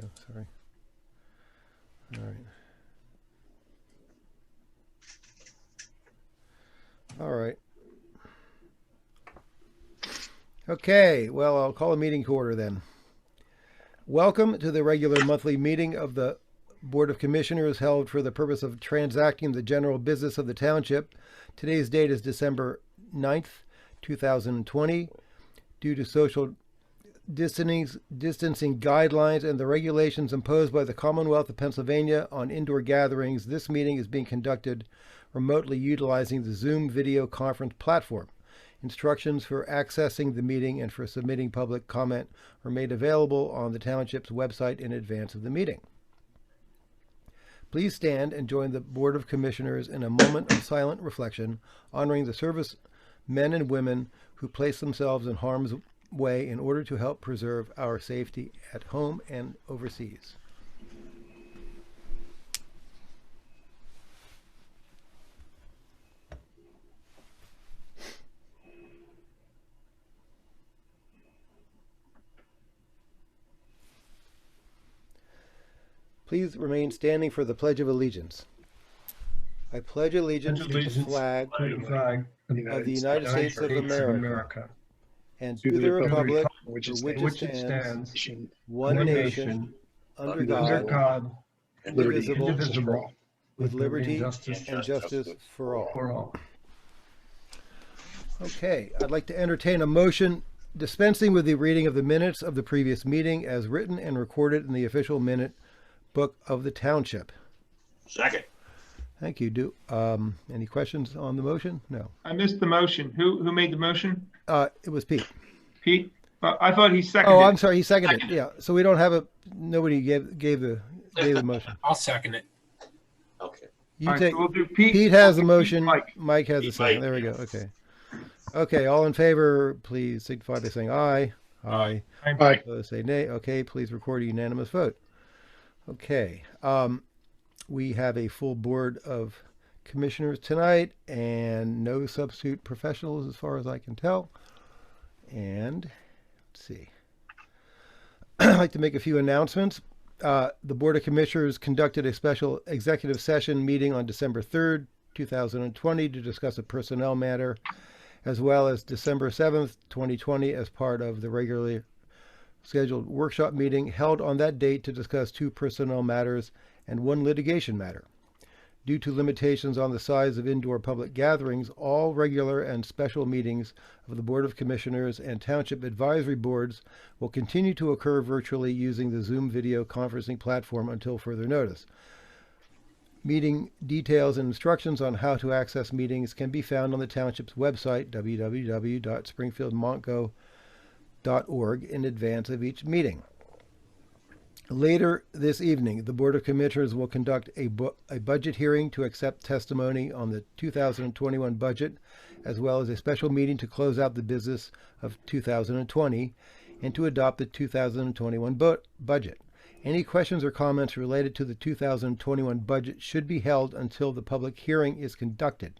Oh, sorry. All right. All right. Okay, well, I'll call a meeting to order then. Welcome to the regular monthly meeting of the Board of Commissioners held for the purpose of transacting the general business of the Township. Today's date is December 9th, 2020. Due to social distancing guidelines and the regulations imposed by the Commonwealth of Pennsylvania on indoor gatherings, this meeting is being conducted remotely utilizing the Zoom video conference platform. Instructions for accessing the meeting and for submitting public comment are made available on the Township's website in advance of the meeting. Please stand and join the Board of Commissioners in a moment of silent reflection, honoring the service men and women who place themselves in harm's way in order to help preserve our safety at home and overseas. Please remain standing for the Pledge of Allegiance. I pledge allegiance to the flag of the United States of America and to the republic for which it stands, one nation, under God, indivisible, with liberty and justice for all. Okay, I'd like to entertain a motion dispensing with the reading of the minutes of the previous meeting as written and recorded in the official minute book of the Township. Second. Thank you. Any questions on the motion? No. I missed the motion. Who made the motion? It was Pete. Pete? I thought he seconded. Oh, I'm sorry. He seconded it. Yeah. So we don't have nobody gave the motion. I'll second it. Okay. You All right, take. so we'll do Pete. Pete has the Pete, motion. Mike. Mike has the second. There we go. Okay. Okay. All in favor, please signify by saying aye. Aye. Aye. Opposed, say nay. Okay. Please record a unanimous vote. Okay. We have a full board of commissioners tonight and no substitute professionals as far as I can tell. And let's see. I'd like to make a few announcements. The Board of Commissioners conducted a special executive session meeting on December 3rd, 2020 to discuss a personnel matter, as well as December 7th, 2020 as part of the regularly scheduled workshop meeting held on that date to discuss 2 personnel matters and 1 litigation matter. Due to limitations on the size of indoor public gatherings, all regular and special meetings of the Board of Commissioners and Township Advisory Boards will continue to occur virtually using the Zoom video conferencing platform until further notice. Meeting details and instructions on how to access meetings can be found on the Township's website, www.springfieldmontgo.org, in advance of each meeting. Later this evening, the Board of Commissioners will conduct a budget hearing to accept testimony on the 2021 budget, as well as a special meeting to close out the business of 2020 and to adopt the 2021 budget. Any questions or comments related to the 2021 budget should be held until the public hearing is conducted.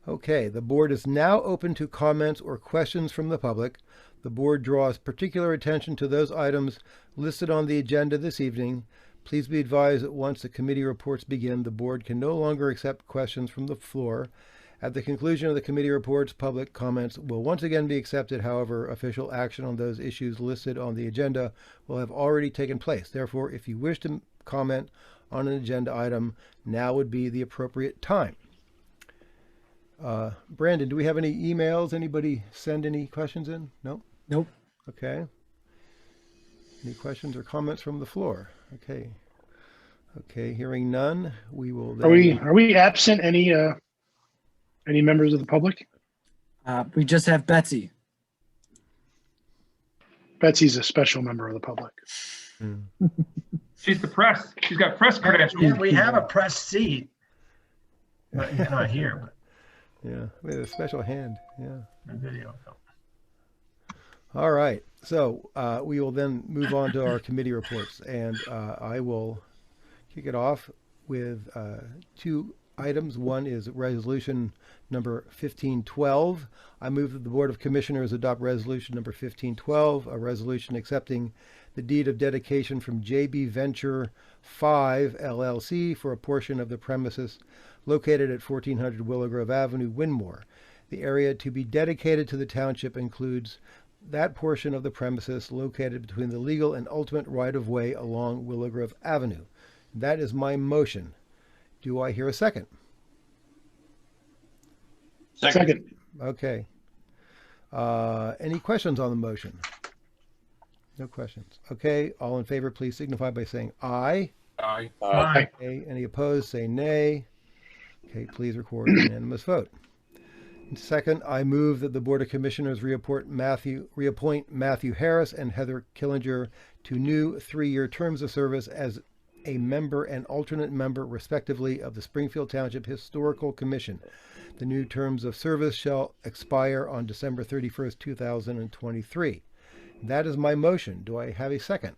Okay, the board is now open to comments or questions from the public. The board draws particular attention to those items listed on the agenda this evening. Please be advised that once the committee reports begin, the board can no longer accept questions from the floor. At the conclusion of the committee reports, public comments will once again be accepted. However, official action on those issues listed on the agenda will have already taken place. Therefore, if you wish to comment on an agenda item, now would be the appropriate time. Brandon, do we have any emails? Anybody send any questions in? No? Nope. Okay. Any questions or comments from the floor? Okay. Okay, hearing none, we will then... Are we absent any members of the public? We just have Betsy. Betsy's a special member of the public. She's the press. She's got press credentials. Yeah, we have a press seat, but he's not here. Yeah, we have a special hand. Yeah. But video. All right. So we will then move on to our committee reports, and I will kick it off with 2 items. One is resolution number 1512. I move that the Board of Commissioners adopt resolution number 1512, a resolution accepting the deed of dedication from JB Venture 5 LLC for a portion of the premises located at 1400 Willow Grove Avenue, Winmore. The area to be dedicated to the township includes that portion of the premises located between the legal and ultimate right-of-way along Willow Grove Avenue. That is my motion. Do I hear a second? Second. Okay. Any questions on the motion? No questions. Okay. All in favor, please signify by saying aye. Aye. Aye. Okay. Any opposed, say nay. Okay. Please record a unanimous vote. And second, I move that the Board of Commissioners reappoint Matthew Harris and Heather Killinger to new 3-year terms of service as a member and alternate member, respectively, of the Springfield Township Historical Commission. The new terms of service shall expire on December 31st, 2023. That is my motion. Do I have a second?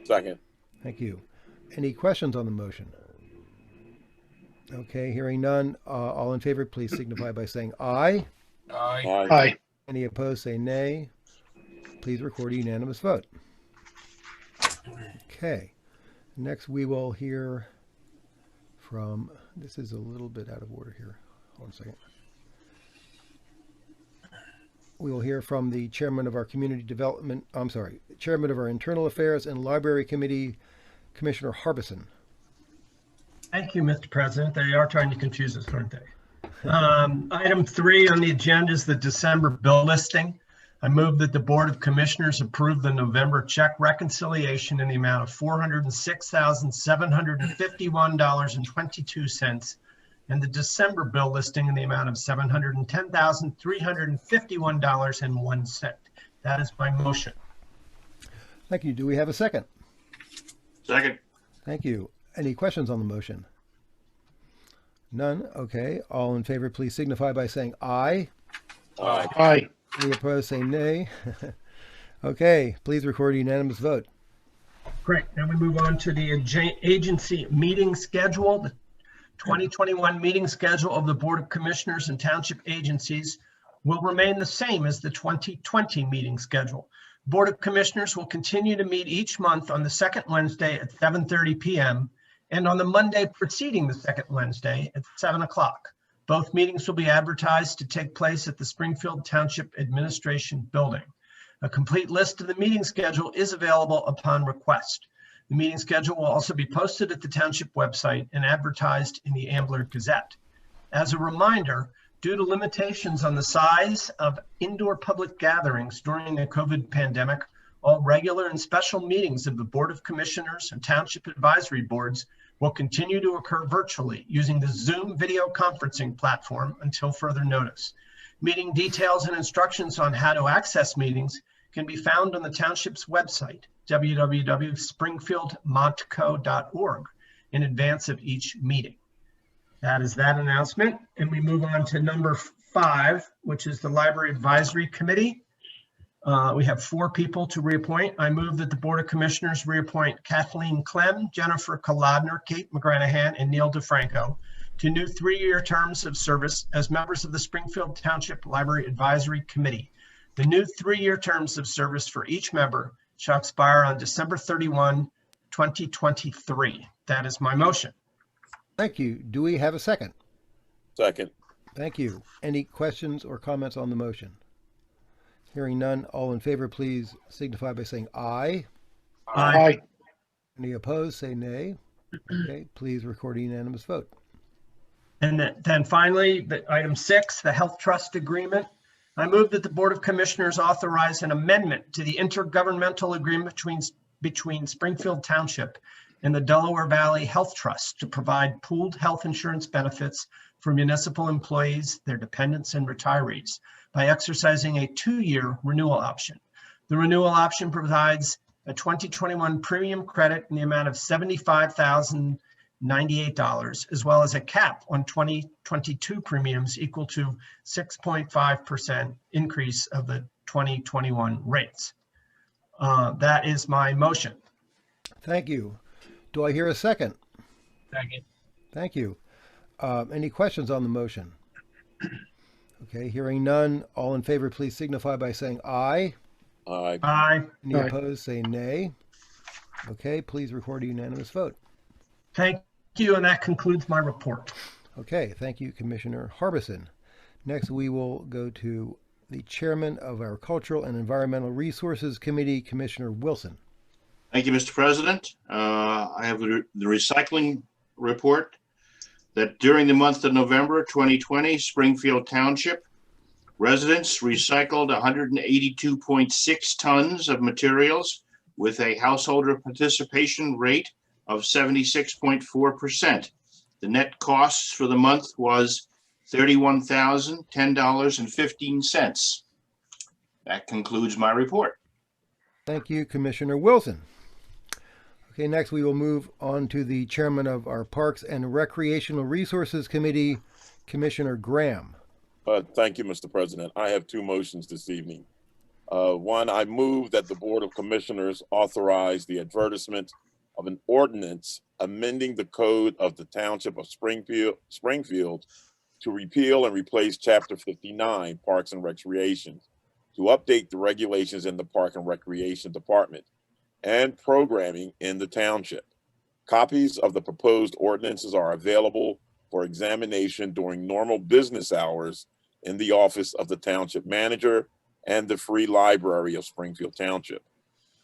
Second. Thank you. Any questions on the motion? Okay, hearing none. All in favor, please signify by saying aye. Aye. Aye. Aye. Any opposed, say nay. Please record a unanimous vote. Okay. Next, we will hear from, this is a little bit out of order here. Hold on a second. We will hear from the chairman of our chairman of our Internal Affairs and Library Committee, Commissioner Harbison. Thank you, Mr. President. They are trying to confuse us, aren't they? Item 3 on the agenda is the December bill listing. I move that the Board of Commissioners approve the November check reconciliation in the amount of $406,751.22 and the December bill listing in the amount of $710,351.01. That is my motion. Thank you. Do we have a second? Second. Thank you. Any questions on the motion? None? Okay. All in favor, please signify by saying aye. Aye. Aye. Any opposed, say nay. Okay. Please record a unanimous vote. Great. Now we move on to the agency meeting schedule. The 2021 meeting schedule of the Board of Commissioners and Township agencies will remain the same as the 2020 meeting schedule. Board of Commissioners will continue to meet each month on the second Wednesday at 7:30 p.m. and on the Monday preceding the second Wednesday at 7 o'clock. Both meetings will be advertised to take place at the Springfield Township Administration Building. A complete list of the meeting schedule is available upon request. The meeting schedule will also be posted at the Township website and advertised in the Ambler Gazette. As a reminder, due to limitations on the size of indoor public gatherings during the COVID pandemic, all regular and special meetings of the Board of Commissioners and Township Advisory Boards will continue to occur virtually using the Zoom video conferencing platform until further notice. Meeting details and instructions on how to access meetings can be found on the Township's website, www.springfieldmontco.org, in advance of each meeting. That is that announcement. And we move on to number 5, which is the Library Advisory Committee. We have 4 people to reappoint. I move that the Board of Commissioners reappoint Kathleen Clem, Jennifer Kolodner, Kate McGranahan, and Neil DeFranco to new 3-year terms of service as members of the Springfield Township Library Advisory Committee. The new 3-year terms of service for each member shall expire on December 31, 2023. That is my motion. Thank you. Do we have a second? Second. Thank you. Any questions or comments on the motion? Hearing none, all in favor, please signify by saying aye. Aye. Any opposed, say nay. Okay, please record a unanimous vote. And then finally, item 6, the Health Trust Agreement. I move that the Board of Commissioners authorize an amendment to the intergovernmental agreement between Springfield Township and the Delaware Valley Health Trust to provide pooled health insurance benefits for municipal employees, their dependents, and retirees by exercising a 2-year renewal option. The renewal option provides a 2021 premium credit in the amount of $75,098, as well as a cap on 2022 premiums equal to 6.5% increase of the 2021 rates. That is my motion. Thank you. Do I hear a second? Second. Thank you. Any questions on the motion? Okay, hearing none. All in favor, please signify by saying aye. Aye. Aye. Any Aye. opposed, say nay. Okay, please record a unanimous vote. Thank you, and that concludes my report. Okay, thank you, Commissioner Harbison. Next, we will go to the chairman of our Cultural and Environmental Resources Committee, Commissioner Wilson. Thank you, Mr. President. I have the recycling report that during the month of November 2020, Springfield Township residents recycled 182.6 tons of materials with a householder participation rate of 76.4%. The net costs for the month was $31,010.15. That concludes my report. Thank you, Commissioner Wilson. Okay, next we will move on to the chairman of our Parks and Recreational Resources Committee, Commissioner Graham. Thank you, Mr. President. I have two motions this evening. One, I move that the Board of Commissioners authorize the advertisement of an ordinance amending the code of the Township of Springfield to repeal and replace Chapter 59, Parks and Recreation, to update the regulations in the Park and Recreation Department and programming in the Township. Copies of the proposed ordinances are available for examination during normal business hours in the office of the Township Manager and the Free Library of Springfield Township.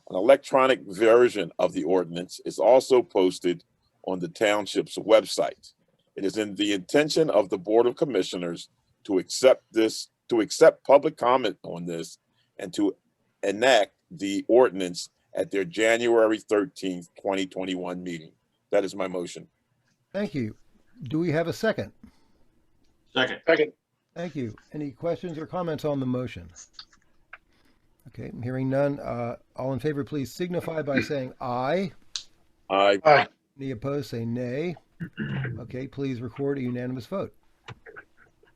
An electronic version of the ordinance is also posted on the Township's website. It is in the intention of the Board of Commissioners to accept public comment on this and to enact the ordinance at their January 13th, 2021 meeting. That is my motion. Thank you. Do we have a second? Second. Second. Thank you. Any questions or comments on the motion? Okay, I'm hearing none. All in favor, please signify by saying aye. Aye. Aye. Any opposed, say nay. Okay, please record a unanimous vote.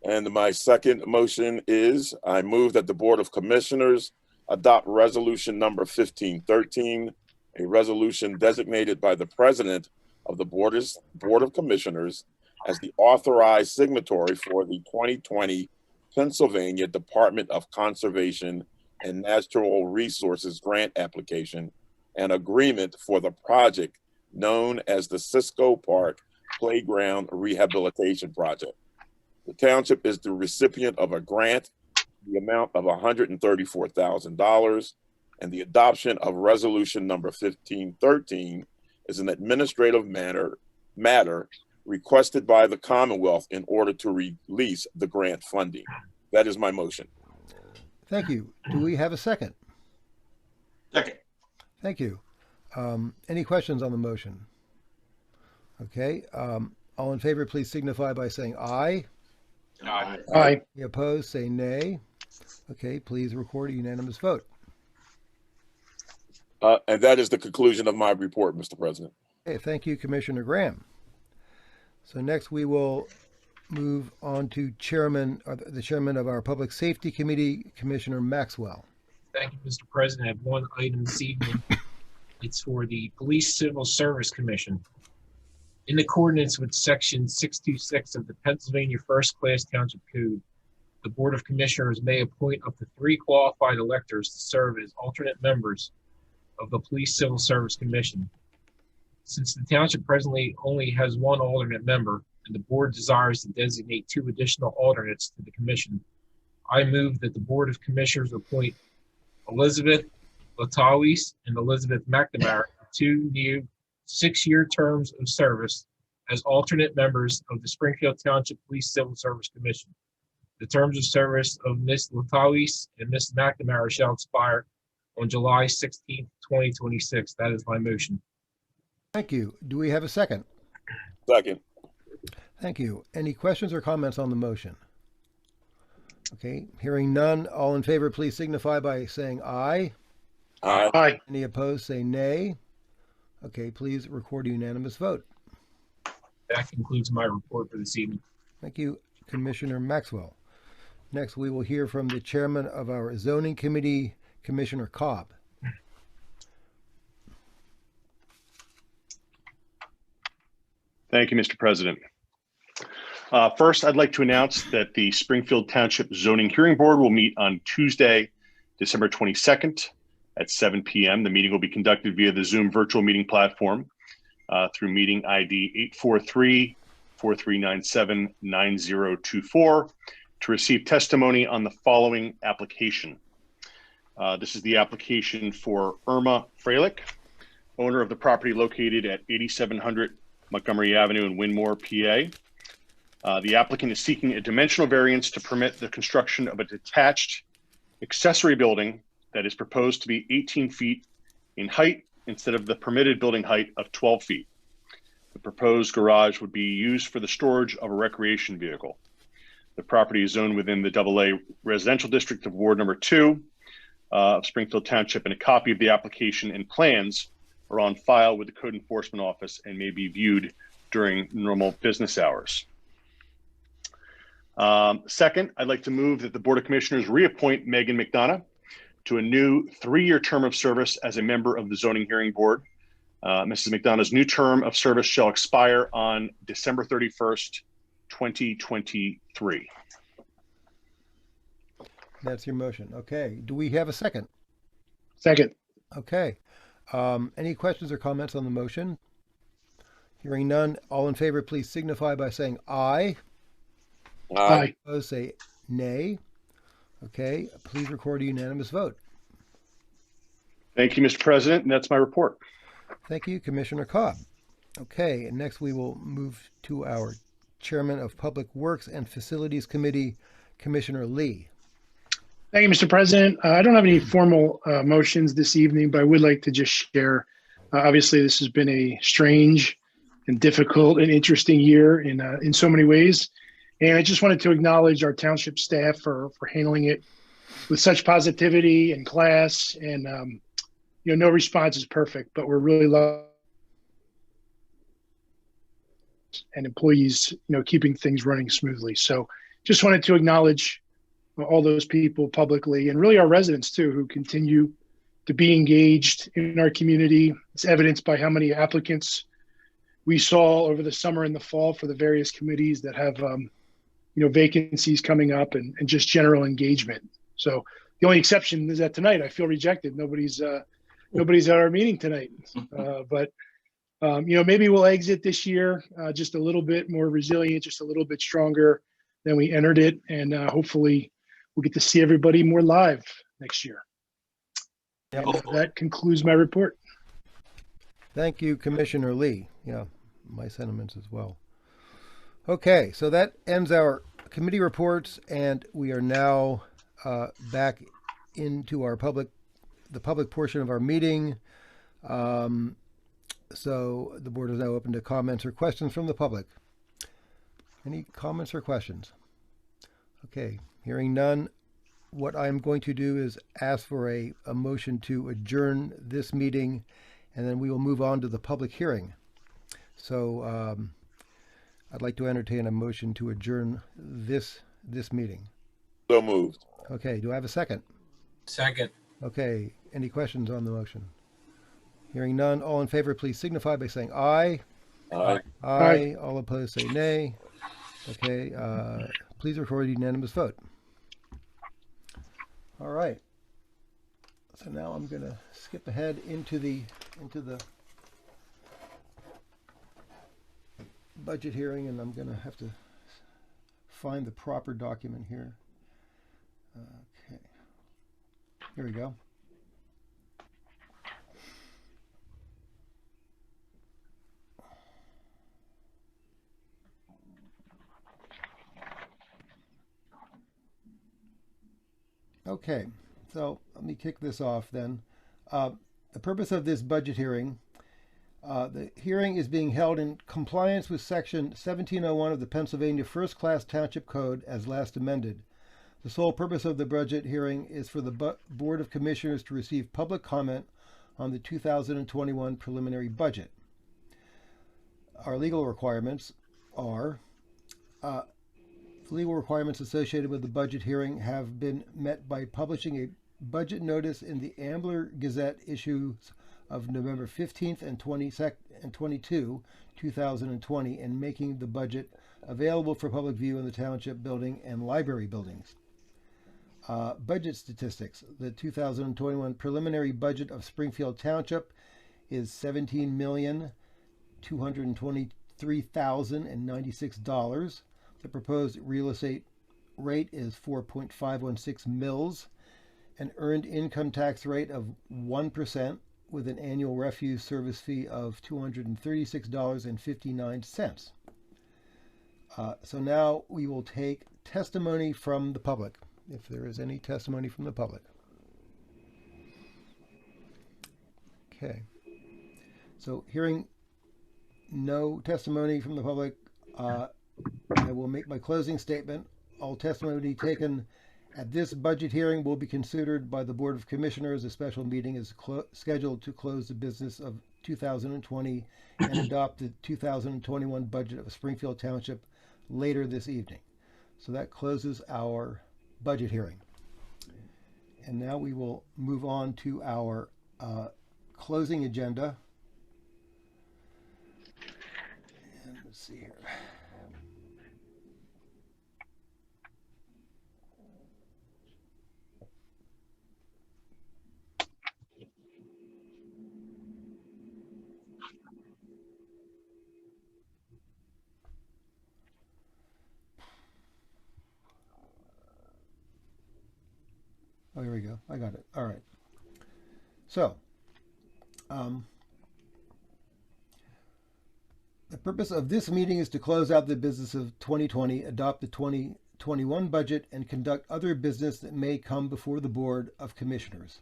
And my second motion is I move that the Board of Commissioners adopt resolution number 1513, a resolution designated by the President of the Board of Commissioners as the authorized signatory for the 2020 Pennsylvania Department of Conservation and Natural Resources grant application and agreement for the project known as the Cisco Park Playground Rehabilitation Project. The township is the recipient of a grant, the amount of $134,000, and the adoption of resolution number 1513 is an administrative matter requested by the Commonwealth in order to release the grant funding. That is my motion. Thank you. Do we have a second? Second. Thank you. Any questions on the motion? Okay. All in favor, please signify by saying aye. Aye. Aye. Any opposed, say nay. Okay, please record a unanimous vote. And that is the conclusion of my report, Mr. President. Okay, thank you, Commissioner Graham. So next we will move on to the chairman of our Public Safety Committee, Commissioner Maxwell. Thank you, Mr. President. I have one item this evening. It's for the Police Civil Service Commission. In accordance with Section 626 of the Pennsylvania First Class Township Code, the Board of Commissioners may appoint up to 3 qualified electors to serve as alternate members of the Police Civil Service Commission. Since the township presently only has 1 alternate member, and the board desires to designate 2 additional alternates to the commission, I move that the Board of Commissioners appoint Elizabeth Latawis and Elizabeth McNamara to 2 new 6-year terms of service as alternate members of the Springfield Township Police Civil Service Commission. The terms of service of Ms. Latawis and Ms. McNamara shall expire on July 16th, 2026. That is my motion. Thank you. Do we have a second? Second. Thank you. Any questions or comments on the motion? Okay, hearing none. All in favor, please signify by saying aye. Aye. Aye. Any opposed, say nay. Okay, please record a unanimous vote. That concludes my report for this evening. Thank you, Commissioner Maxwell. Next, we will hear from the chairman of our Zoning Committee, Commissioner Cobb. Thank you, Mr. President. First, I'd like to announce that the Springfield Township Zoning Hearing Board will meet on Tuesday, December 22nd at 7 p.m. The meeting will be conducted via the Zoom virtual meeting platform through meeting ID 843-4397-9024 to receive testimony on the following application. This is the application for Irma Freilich, owner of the property located at 8700 Montgomery Avenue in Winmore, PA. The applicant is seeking a dimensional variance to permit the construction of a detached accessory building that is proposed to be 18 feet in height instead of the permitted building height of 12 feet. The proposed garage would be used for the storage of a recreation vehicle. The property is zoned within the AA residential district of Ward number 2 of Springfield Township, and a copy of the application and plans are on file with the Code Enforcement Office and may be viewed during normal business hours. Second, I'd like to move that the Board of Commissioners reappoint Megan McDonough to a new 3-year term of service as a member of the Zoning Hearing Board. Mrs. McDonough's new term of service shall expire on December 31st, 2023. That's your motion. Okay. Do we have a second? Second. Okay. Any questions or comments on the motion? Hearing none, all in favor, please signify by saying aye. Aye. Opposed, say nay. Okay. Please record a unanimous vote. Thank you, Mr. President, and that's my report. Thank you, Commissioner Cobb. Okay, and next we will move to our Chairman of Public Works and Facilities Committee, Commissioner Lee. Thank you, Mr. President. I don't have any formal motions this evening, but I would like to just share. Obviously, this has been a strange and difficult and interesting year in so many ways. And I just wanted to acknowledge our township staff for handling it with such positivity and class. And, no response is perfect, but we're really loving and employees, keeping things running smoothly. So just wanted to acknowledge all those people publicly, and really our residents too, who continue to be engaged in our community. It's evidenced by how many applicants we saw over the summer and the fall for the various committees that have, vacancies coming up, and just general engagement. So the only exception is that tonight I feel rejected. Nobody's at our meeting tonight, but maybe we'll exit this year just a little bit more resilient, just a little bit stronger than we entered it, and hopefully we'll get to see everybody more live next year. Yep. That concludes my report. Thank you, Commissioner Lee. Yeah, my sentiments as well. Okay, so that ends our committee reports, and we are now back into the public portion of our meeting. So the board is now open to comments or questions from the public. Any comments or questions? Okay, hearing none, what I'm going to do is ask for a motion to adjourn this meeting, and then we will move on to the public hearing. So I'd like to entertain a motion to adjourn this meeting. So moved. Okay, do I have a second? Second. Okay, any questions on the motion? Hearing none, all in favor, please signify by saying aye. Aye. Aye. All opposed, say nay. Okay, please record a unanimous vote. All right. So now I'm going to skip ahead into the budget hearing, and I'm going to have to find the proper document here. Okay. Here we go. Okay, so let me kick this off then. The purpose of this budget hearing, the hearing is being held in compliance with Section 1701 of the Pennsylvania First Class Township Code as last amended. The sole purpose of the budget hearing is for the Board of Commissioners to receive public comment on the 2021 preliminary budget. Our legal requirements are legal requirements associated with the budget hearing have been met by publishing a budget notice in the Ambler Gazette issues of November 15th and 22, 2020, and making the budget available for public view in the township building and library buildings. Budget statistics. The 2021 preliminary budget of Springfield Township is $17,223,096. The proposed real estate rate is 4.516 mils. An earned income tax rate of 1% with an annual refuse service fee of $236.59. So now we will take testimony from the public, if there is any testimony from the public. Okay. So hearing no testimony from the public, I will make my closing statement. All testimony taken at this budget hearing will be considered by the Board of Commissioners. A special meeting is scheduled to close the business of 2020 and adopt the 2021 budget of Springfield Township later this evening. So that closes our budget hearing. And now we will move on to our closing agenda. And let's see here. Oh, here we go. I got it. All right. So, the purpose of this meeting is to close out the business of 2020, adopt the 2021 budget, and conduct other business that may come before the Board of Commissioners.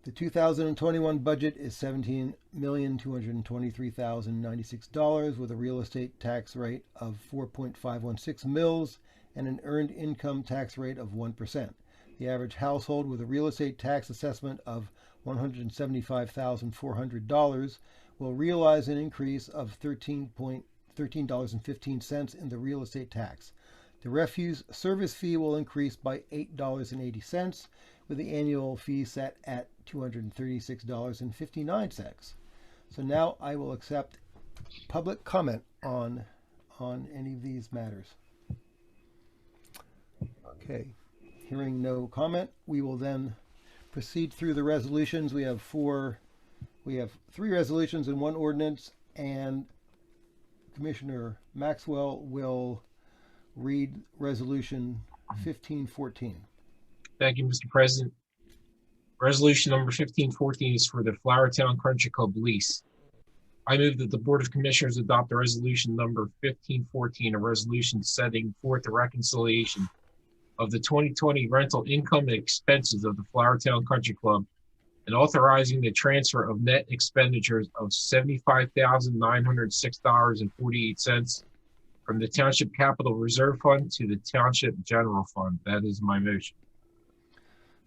The 2021 budget is $17,223,096 with a real estate tax rate of 4.516 mils and an earned income tax rate of 1%. The average household with a real estate tax assessment of $175,400 will realize an increase of $13.15 in the real estate tax. The refuse service fee will increase by $8.80, with the annual fee set at $236.59. So now I will accept public comment on any of these matters. Okay. Hearing no comment, we will then proceed through the resolutions. We have three resolutions and one ordinance, and Commissioner Maxwell will read resolution 1514. Thank you, Mr. President. Resolution number 1514 is for the Flowertown Country Club lease. I move that the Board of Commissioners adopt the resolution number 1514, a resolution setting forth the reconciliation of the 2020 rental income and expenses of the Flowertown Country Club and authorizing the transfer of net expenditures of $75,906.48 from the Township Capital Reserve Fund to the Township General Fund. That is my motion.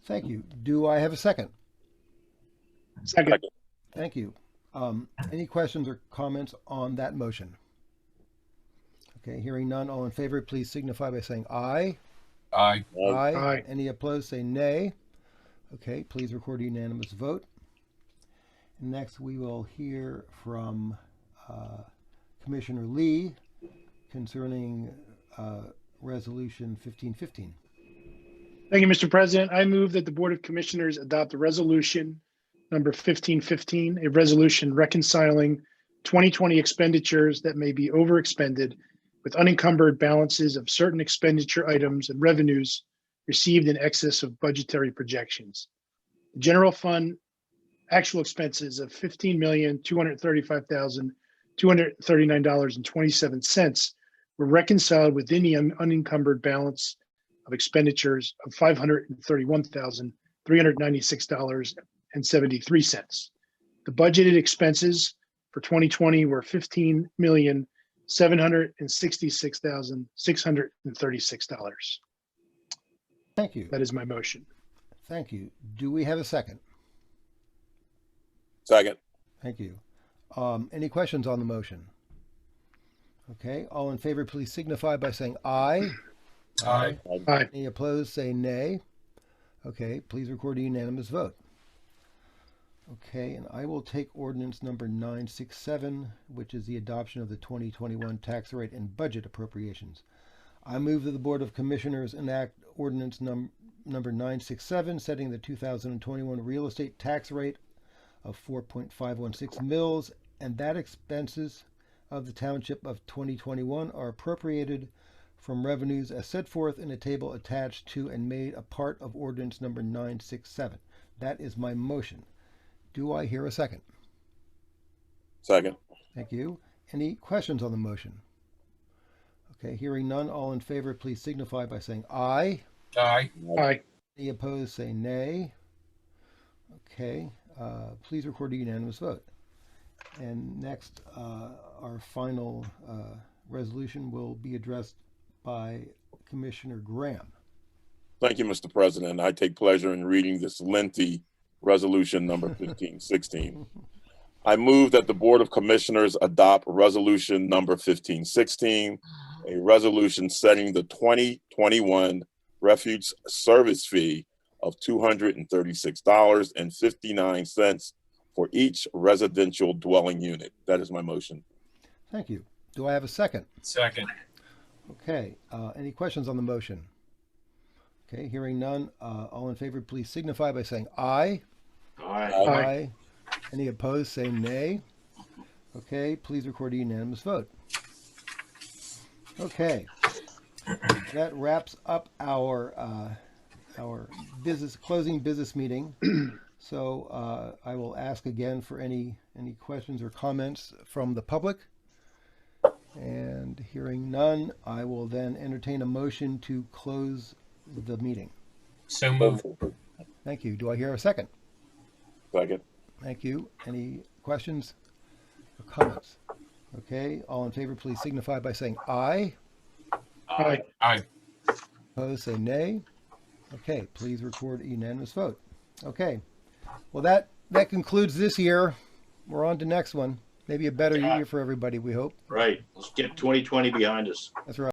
Thank you. Do I have a second? Second. Thank you. Any questions or comments on that motion? Okay, hearing none, all in favor, please signify by saying aye. Aye. Aye. Aye. Any opposed, say nay. Okay, please record a unanimous vote. Next, we will hear from Commissioner Lee concerning Resolution 1515. Thank you, Mr. President. I move that the Board of Commissioners adopt the resolution number 1515, a resolution reconciling 2020 expenditures that may be overexpended with unencumbered balances of certain expenditure items and revenues received in excess of budgetary projections. The general fund actual expenses of $15,235,239.27 were reconciled within the unencumbered balance of expenditures of $531,396.73. The budgeted expenses for 2020 were $15,766,636. Thank you. That is my motion. Thank you. Do we have a second? Second. Thank you. Any questions on the motion? Okay, all in favor, please signify by saying aye. Aye. Aye. Any opposed, say nay. Okay, please record a unanimous vote. Okay, and I will take ordinance number 967, which is the adoption of the 2021 tax rate and budget appropriations. I move that the Board of Commissioners enact ordinance number 967, setting the 2021 real estate tax rate of 4.516 mils, and that expenses of the Township of 2021 are appropriated from revenues as set forth in a table attached to and made a part of ordinance number 967. That is my motion. Do I hear a second? Second. Thank you. Any questions on the motion? Okay, hearing none, all in favor, please signify by saying aye. Aye. Aye. Any opposed, say nay. Okay, please record a unanimous vote. And next, our final resolution will be addressed by Commissioner Graham. Thank you, Mr. President. I take pleasure in reading this lengthy resolution number 1516. I move that the Board of Commissioners adopt resolution number 1516, a resolution setting the 2021 refuge service fee of $236.59 for each residential dwelling unit. That is my motion. Thank you. Do I have a second? Second. Okay, any questions on the motion? Okay, hearing none, all in favor, please signify by saying aye. Aye. Aye. Any opposed, say nay. Okay, please record a unanimous vote. Okay, that wraps up our closing business meeting. So I will ask again for any questions or comments from the public. And hearing none, I will then entertain a motion to close the meeting. So moved. Thank you. Do I hear a second? Second. Thank you. Any questions or comments? Okay, all in favor, please signify by saying aye. Aye. Aye. Opposed, say nay. Okay, please record a unanimous vote. Okay, well that concludes this year. We're on to next one. Maybe a better year for everybody, we hope. Right. Let's get 2020 behind us. That's right.